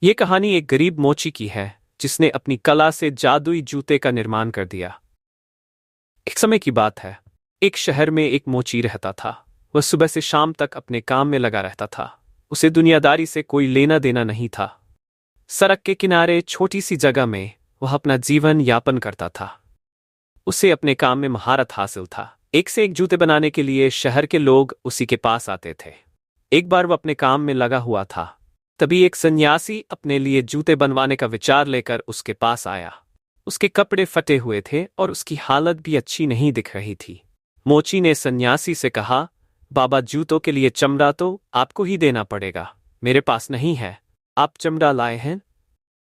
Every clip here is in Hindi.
ये कहानी एक गरीब मोची की है जिसने अपनी कला से जादुई जूते का निर्माण कर दिया। एक समय की बात है। एक शहर में एक मोची रहता था। वह सुबह से शाम तक अपने काम में लगा रहता था। उसे दुनियादारी से कोई लेना देना नहीं था। सड़क के किनारे छोटी सी जगह में वह अपना जीवन यापन करता था। उसे अपने काम में महारत हासिल था। एक से एक जूते बनाने के लिए शहर के लोग उसी के पास आते थे। एक बार वह अपने काम में लगा हुआ था, तभी एक सन्यासी अपने लिए जूते बनवाने का विचार लेकर उसके पास आया। उसके कपड़े फटे हुए थे और उसकी हालत भी अच्छी नहीं दिख रही थी। मोची ने सन्यासी से कहा, बाबा, जूतों के लिए चमड़ा तो आपको ही देना पड़ेगा, मेरे पास नहीं है। आप चमड़ा लाए हैं?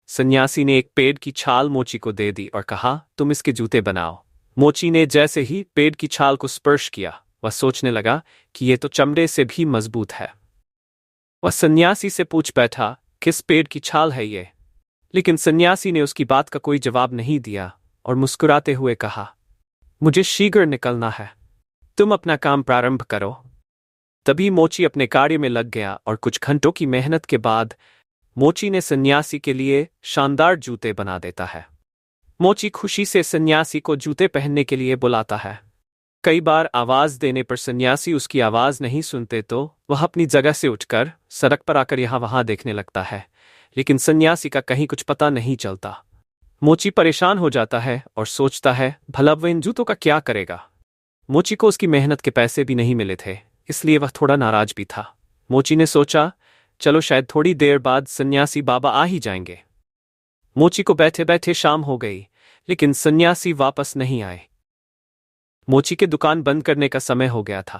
सन्यासी ने एक पेड़ की छाल मोची को दे दी और कहा, तुम इसके जूते बनाओ। मोची ने जैसे ही पेड़ की छाल को स्पर्श किया, वह सोचने लगा कि यह तो चमड़े से भी मजबूत है। वह सन्यासी से पूछ बैठा, किस पेड़ की छाल है ये? लेकिन सन्यासी ने उसकी बात का कोई जवाब नहीं दिया और मुस्कुराते हुए कहा, मुझे शीघ्र निकलना है, तुम अपना काम प्रारंभ करो। तभी मोची अपने कार्य में लग गया और कुछ घंटों की मेहनत के बाद मोची ने सन्यासी के लिए शानदार जूते बना देता है। मोची खुशी से सन्यासी को जूते पहनने के लिए बुलाता है। कई बार आवाज देने पर सन्यासी उसकी आवाज नहीं सुनते तो वह अपनी जगह से उठकर सड़क पर आकर यहाँ वहां देखने लगता है, लेकिन सन्यासी का कहीं कुछ पता नहीं चलता। मोची परेशान हो जाता है और सोचता है, भला वह इन जूतों का क्या करेगा। मोची को उसकी मेहनत के पैसे भी नहीं मिले थे, इसलिए वह थोड़ा नाराज भी था। मोची ने सोचा, चलो शायद थोड़ी देर बाद सन्यासी बाबा आ ही जाएंगे। मोची को बैठे बैठे शाम हो गई, लेकिन सन्यासी वापस नहीं आए। मोची के दुकान बंद करने का समय हो गया था।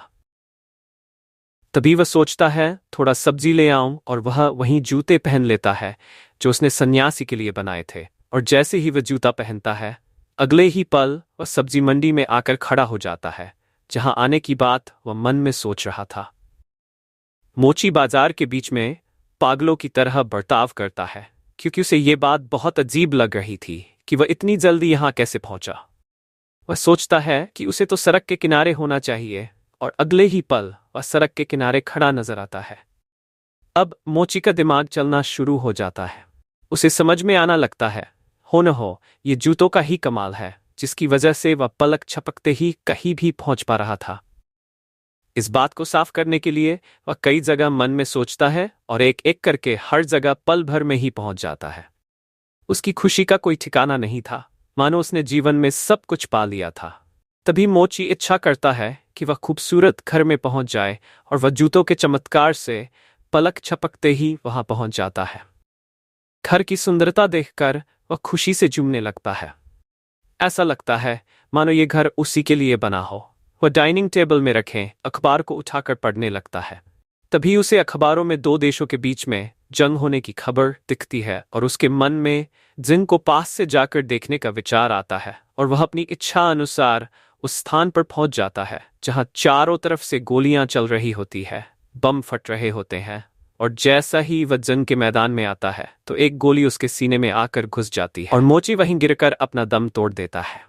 तभी वह सोचता है, थोड़ा सब्जी ले आऊं, और वह वहीं जूते पहन लेता है जो उसने सन्यासी के लिए बनाए थे। और जैसे ही वह जूता पहनता है, अगले ही पल वह सब्जी मंडी में आकर खड़ा हो जाता है, जहां आने की बात वह मन में सोच रहा था। मोची बाजार के बीच में पागलों की तरह बर्ताव करता है, क्योंकि उसे ये बात बहुत अजीब लग रही थी कि वह इतनी जल्दी यहां कैसे पहुंचा। वह सोचता है कि उसे तो सड़क के किनारे होना चाहिए, और अगले ही पल वह सड़क के किनारे खड़ा नजर आता है। अब मोची का दिमाग चलना शुरू हो जाता है। उसे समझ में आना लगता है, हो न हो ये जूतों का ही कमाल है, जिसकी वजह से वह पलक झपकते ही कहीं भी पहुंच पा रहा था। इस बात को साफ करने के लिए वह कई जगह मन में सोचता है और एक एक करके हर जगह पल भर में ही पहुंच जाता है। उसकी खुशी का कोई ठिकाना नहीं था, मानो उसने जीवन में सब कुछ पा लिया था। तभी मोची इच्छा करता है कि वह खूबसूरत घर में पहुंच जाए, और वह जूतों के चमत्कार से पलक झपकते ही वहां पहुंच जाता है। घर की सुंदरता देखकर वह खुशी से झूमने लगता है। ऐसा लगता है मानो ये घर उसी के लिए बना हो। वह डाइनिंग टेबल में रखे अखबार को उठाकर पढ़ने लगता है। तभी उसे अखबारों में दो देशों के बीच में जंग होने की खबर दिखती है, और उसके मन में जिन को पास से जाकर देखने का विचार आता है, और वह अपनी इच्छा अनुसार उस स्थान पर पहुंच जाता है जहां चारों तरफ से गोलियां चल रही होती है, बम फट रहे होते हैं। और जैसा ही वह जंग के मैदान में आता है तो एक गोली उसके सीने में आकर घुस जाती है और मोची वहीं गिरकर अपना दम तोड़ देता है।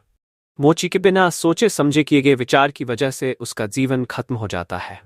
मोची के बिना सोचे समझे किए गए विचार की वजह से उसका जीवन खत्म हो जाता है।